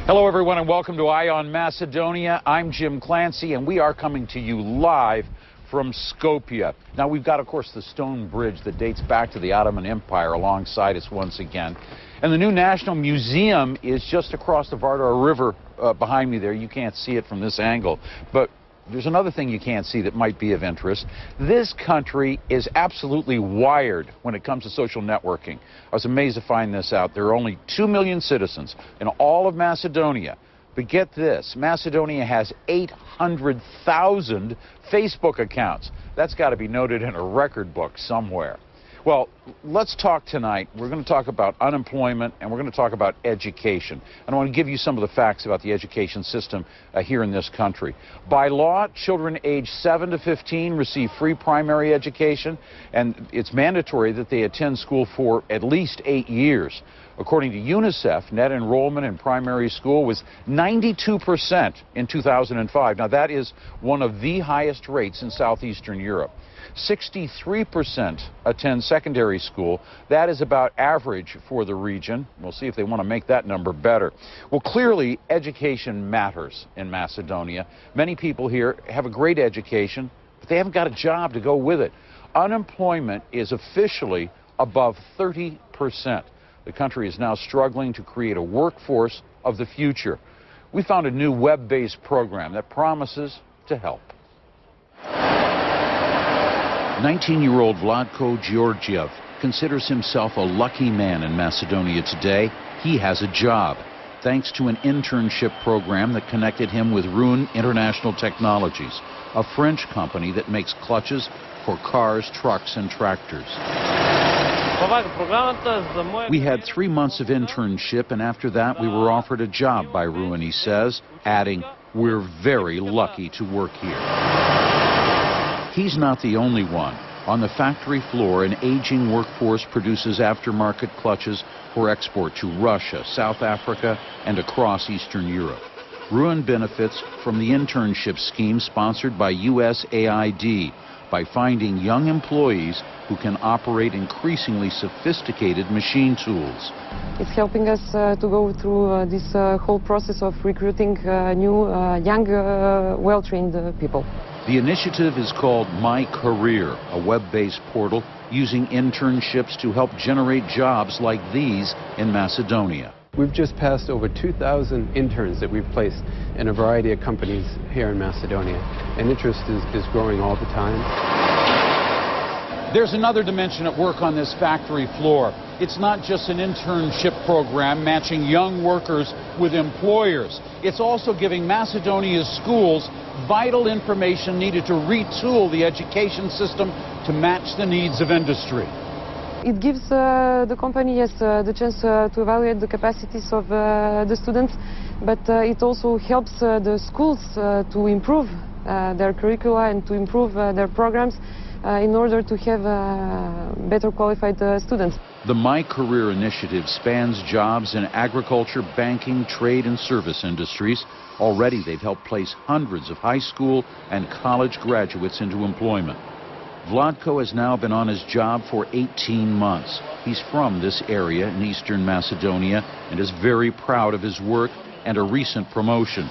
Hello, everyone, and welcome to Eye on Macedonia. I'm Jim Clancy, and we are coming to you live from Skopje. Now, we've got, of course, the stone bridge that dates back to the Ottoman Empire alongside us once again. And the new National Museum is just across the Vardar River behind me there. You can't see it from this angle, but there's another thing you can't see that might be of interest. This country is absolutely wired when it comes to social networking. I was amazed to find this out. There are only 2 million citizens in all of Macedonia. But get this, Macedonia has 800,000 Facebook accounts. That's got to be noted in a record book somewhere. Well, let's talk tonight. We're going to talk about unemployment, and we're going to talk about education. And I want to give you some of the facts about the education system here in this country. By law, children aged 7 to 15 receive free primary education, and it's mandatory that they attend school for at least 8 years. According to UNICEF, net enrollment in primary school was 92% in 2005. Now, that is one of the highest rates in southeastern Europe. 63% attend secondary school. That is about average for the region. We'll see if they want to make that number better. Well, clearly, education matters in Macedonia. Many people here have a great education, but they haven't got a job to go with it. Unemployment is officially above 30%. The country is now struggling to create a workforce of the future. We found a new web-based program that promises to help. 19-year-old Vlatko Georgiev considers himself a lucky man in Macedonia today. He has a job, thanks to an internship program that connected him with Ruin International Technologies, a French company that makes clutches for cars, trucks, and tractors. We had 3 months of internship, and after that we were offered a job by Ruin, he says, adding, "We're very lucky to work here." He's not the only one. On the factory floor, an aging workforce produces aftermarket clutches for export to Russia, South Africa, and across Eastern Europe. Ruin benefits from the internship scheme sponsored by USAID by finding young employees who can operate increasingly sophisticated machine tools. It's helping us to go through this whole process of recruiting new, young, well-trained people. The initiative is called My Career, a web-based portal using internships to help generate jobs like these in Macedonia. We've just passed over 2,000 interns that we've placed in a variety of companies here in Macedonia, and interest is growing all the time. There's another dimension at work on this factory floor. It's not just an internship program matching young workers with employers. It's also giving Macedonia's schools vital information needed to retool the education system to match the needs of industry. It gives the company the chance to evaluate the capacities of the students, but it also helps the schools to improve their curricula and to improve their programs in order to have better qualified students. The My Career initiative spans jobs in agriculture, banking, trade, and service industries. Already, they've helped place hundreds of high school and college graduates into employment. Vlatko has now been on his job for 18 months. He's from this area in eastern Macedonia and is very proud of his work and a recent promotion.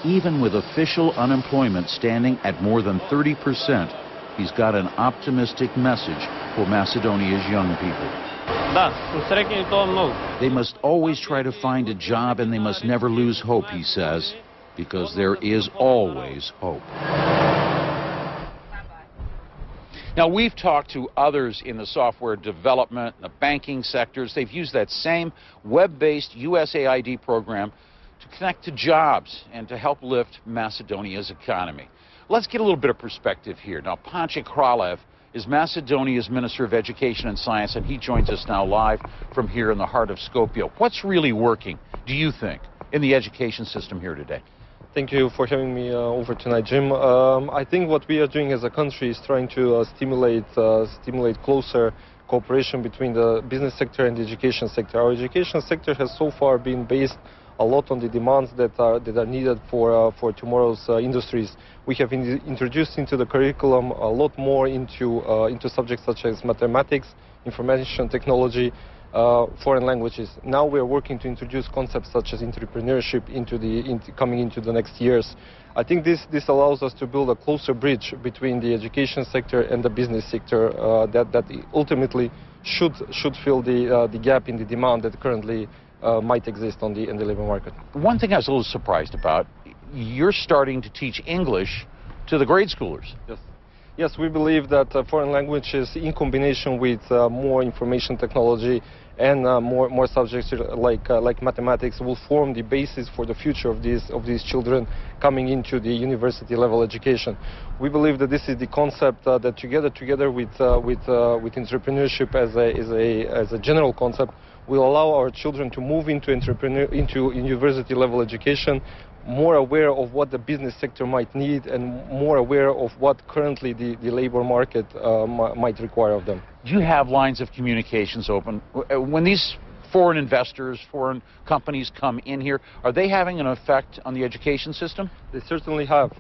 Even with official unemployment standing at more than 30%, he's got an optimistic message for Macedonia's young people. They must always try to find a job, and they must never lose hope, he says, because there is always hope. Now, we've talked to others in the software development, the banking sectors. They've used that same web-based USAID program to connect to jobs and to help lift Macedonia's economy. Let's get a little bit of perspective here. Now, Pancho Kralev is Macedonia's Minister of Education and Science, and he joins us now live from here in the heart of Skopje. What's really working, do you think, in the education system here today? Thank you for having me over tonight, Jim. I think what we are doing as a country is trying to stimulate closer cooperation between the business sector and the education sector. Our education sector has so far been based a lot on the demands that are needed for tomorrow's industries. We have introduced into the curriculum a lot more into subjects such as mathematics, information technology, foreign languages. Now we are working to introduce concepts such as entrepreneurship coming into the next years. I think this allows us to build a closer bridge between the education sector and the business sector that ultimately should fill the gap in the demand that currently might exist in the labor market. One thing I was a little surprised about, you're starting to teach English to the grade schoolers. Yes. Yes, we believe that foreign languages in combination with more information technology and more subjects like mathematics will form the basis for the future of these children coming into the university level education. We believe that this is the concept that together with entrepreneurship as a general concept will allow our children to move into university level education more aware of what the business sector might need and more aware of what currently the labor market might require of them. Do you have lines of communications open? When these foreign investors, foreign companies come in here, are they having an effect on the education system? They certainly have.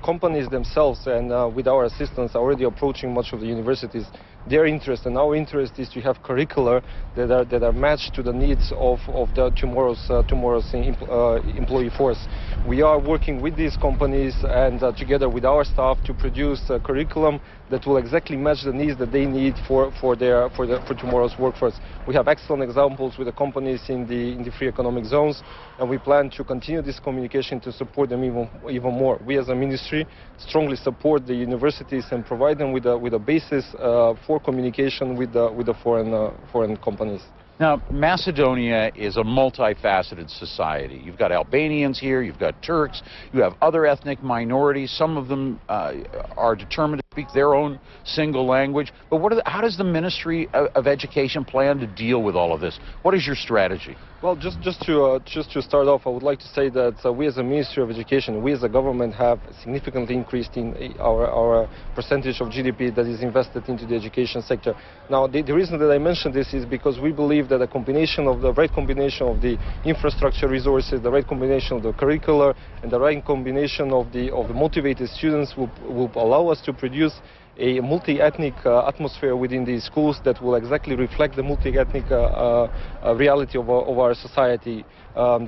Companies themselves and with our assistance are already approaching much of the universities. Their interest and our interest is to have curricula that are matched to the needs of the tomorrow's employee force. We are working with these companies and together with our staff to produce a curriculum that will exactly match the needs that they need for tomorrow's workforce. We have excellent examples with the companies in the free economic zones, and we plan to continue this communication to support them even more. We as a ministry strongly support the universities and provide them with a basis for communication with the foreign companies. Now, Macedonia is a multifaceted society. You've got Albanians here, you've got Turks, you have other ethnic minorities. Some of them are determined to speak their own single language. But how does the Ministry of Education plan to deal with all of this? What is your strategy? Well, just to start off, I would like to say that we as a Ministry of Education, we as a government have significantly increased in our percentage of GDP that is invested into the education sector. Now, the reason that I mention this is because we believe that the right combination of the infrastructure resources, the right combination of the curricular, and the right combination of the motivated students will allow us to produce a multi-ethnic atmosphere within these schools that will exactly reflect the multi-ethnic reality of our society.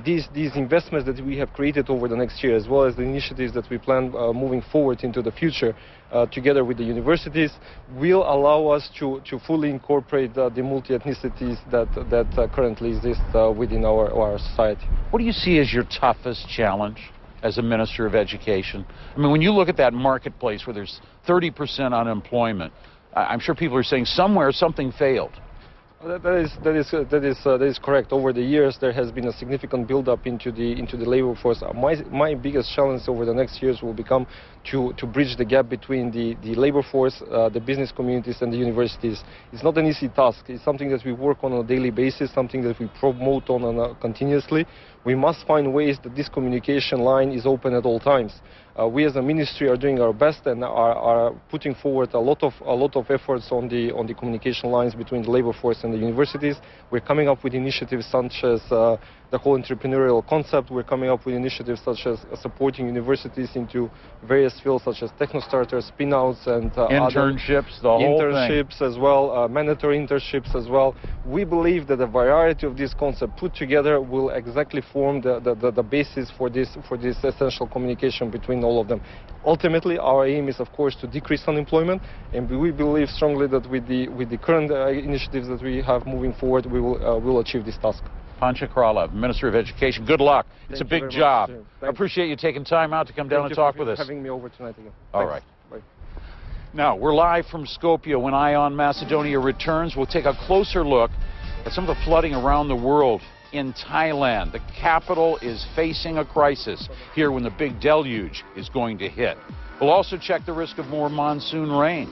These investments that we have created over the next year, as well as the initiatives that we plan moving forward into the future, together with the universities, will allow us to fully incorporate the multi-ethnicities that currently exist within our society. What do you see as your toughest challenge as a Minister of Education? I mean, when you look at that marketplace where there's 30% unemployment, I'm sure people are saying somewhere something failed. That is correct. Over the years, there has been a significant build-up into the labor force. My biggest challenge over the next years will become to bridge the gap between the labor force, the business communities, and the universities. It's not an easy task. It's something that we work on a daily basis, something that we promote continuously. We must find ways that this communication line is open at all times. We as a ministry are doing our best and are putting forward a lot of efforts on the communication lines between the labor force and the universities. We're coming up with initiatives such as the whole entrepreneurial concept. We're coming up with initiatives such as supporting universities into various fields such as techno-starters, spin-outs, and internships, the whole internships thing. As well, mandatory internships as well. We believe that a variety of these concepts put together will exactly form the basis for this essential communication between all of them. Ultimately, our aim is, of course, to decrease unemployment, and we believe strongly that with the current initiatives that we have moving forward, we will achieve this task. Pancha Kralov, Minister of Education, good luck. It's a big job. I appreciate you taking time out to come down and talk with us. Thank you for having me over tonight again. All right. Bye. Now, we're live from Skopje. When Ion Macedonia returns, we'll take a closer look at some of the flooding around the world. In Thailand, the capital is facing a crisis here when the big deluge is going to hit. We'll also check the risk of more monsoon rain.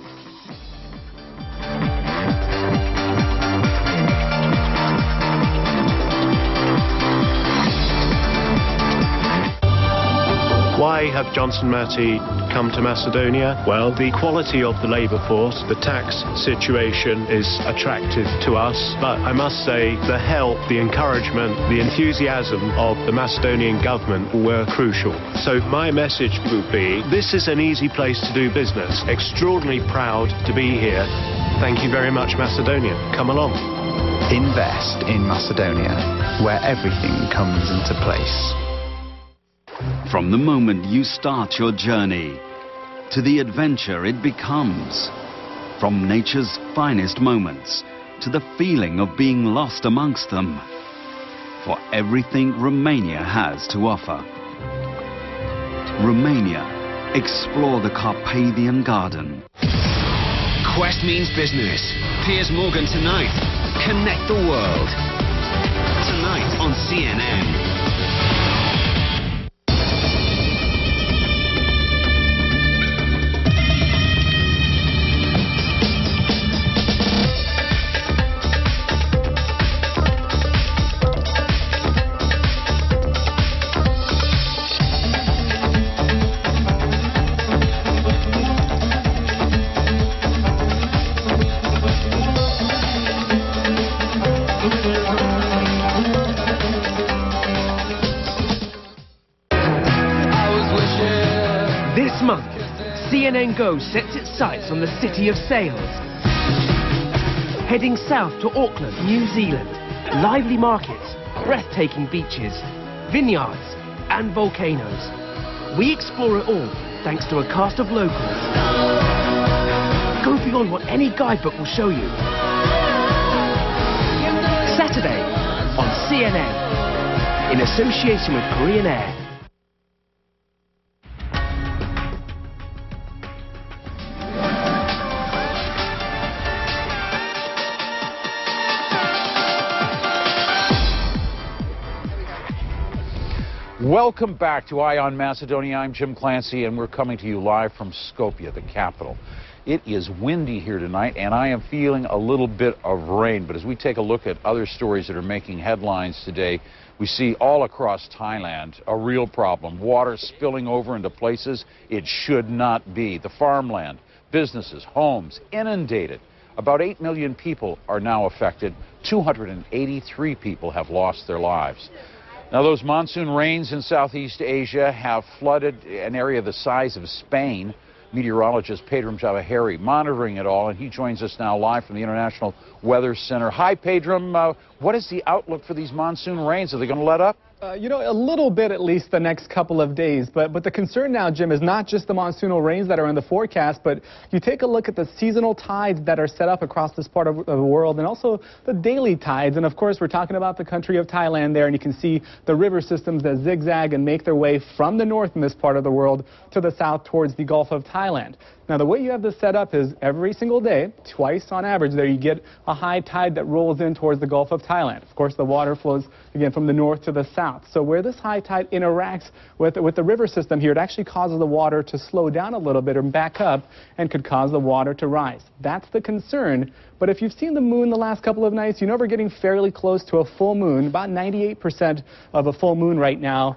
Why have Johnson Matthey come to Macedonia? Well, the quality of the labour force, the tax situation is attractive to us, but I must say the help, the encouragement, the enthusiasm of the Macedonian government were crucial. So my message would be, this is an easy place to do business. Extraordinarily proud to be here. Thank you very much, Macedonia. Come along. Invest in Macedonia, where everything comes into place. From the moment you start your journey to the adventure it becomes, from nature's finest moments to the feeling of being lost amongst them, for everything Romania has to offer. Romania, explore the Carpathian Garden. Quest means business. Piers Morgan tonight. Connect the world. Tonight on CNN. This month, CNN Go sets its sights on the city of sails. Heading south to Auckland, New Zealand. Lively markets, breathtaking beaches, vineyards and volcanoes. We explore it all thanks to a cast of locals. Go beyond what any guidebook will show you. Saturday on CNN, in association with Korean Air. Welcome back to Eye on Macedonia. I'm Jim Clancy, and we're coming to you live from Skopje, the capital. It is windy here tonight, and I am feeling a little bit of rain. But as we take a look at other stories that are making headlines today, we see all across Thailand a real problem. Water spilling over into places it should not be. The farmland, businesses, homes inundated. About 8 million people are now affected. 283 people have lost their lives. Now, those monsoon rains in Southeast Asia have flooded an area the size of Spain. Meteorologist Prism00.mp4 monitoring it all, and he joins us now live from the International Weather Center. Hi, Prism. What is the outlook for these monsoon rains? Are they going to let up? You know, a little bit at least the next couple of days. But the concern now, Jim, is not just the monsoonal rains that are in the forecast, but you take a look at the seasonal tides that are set up across this part of the world, and also the daily tides. And of course, we're talking about the country of Thailand there, and you can see the river systems that zigzag and make their way from the north in this part of the world to the south towards the Gulf of Thailand. Now, the way you have this set up is every single day, twice on average, there you get a high tide that rolls in towards the Gulf of Thailand. Of course, the water flows, again, from the north to the south. So where this high tide interacts with the river system here, it actually causes the water to slow down a little bit or back up and could cause the water to rise. That's the concern. But if you've seen the moon the last couple of nights, you know we're getting fairly close to a full moon, about 98% of a full moon right now.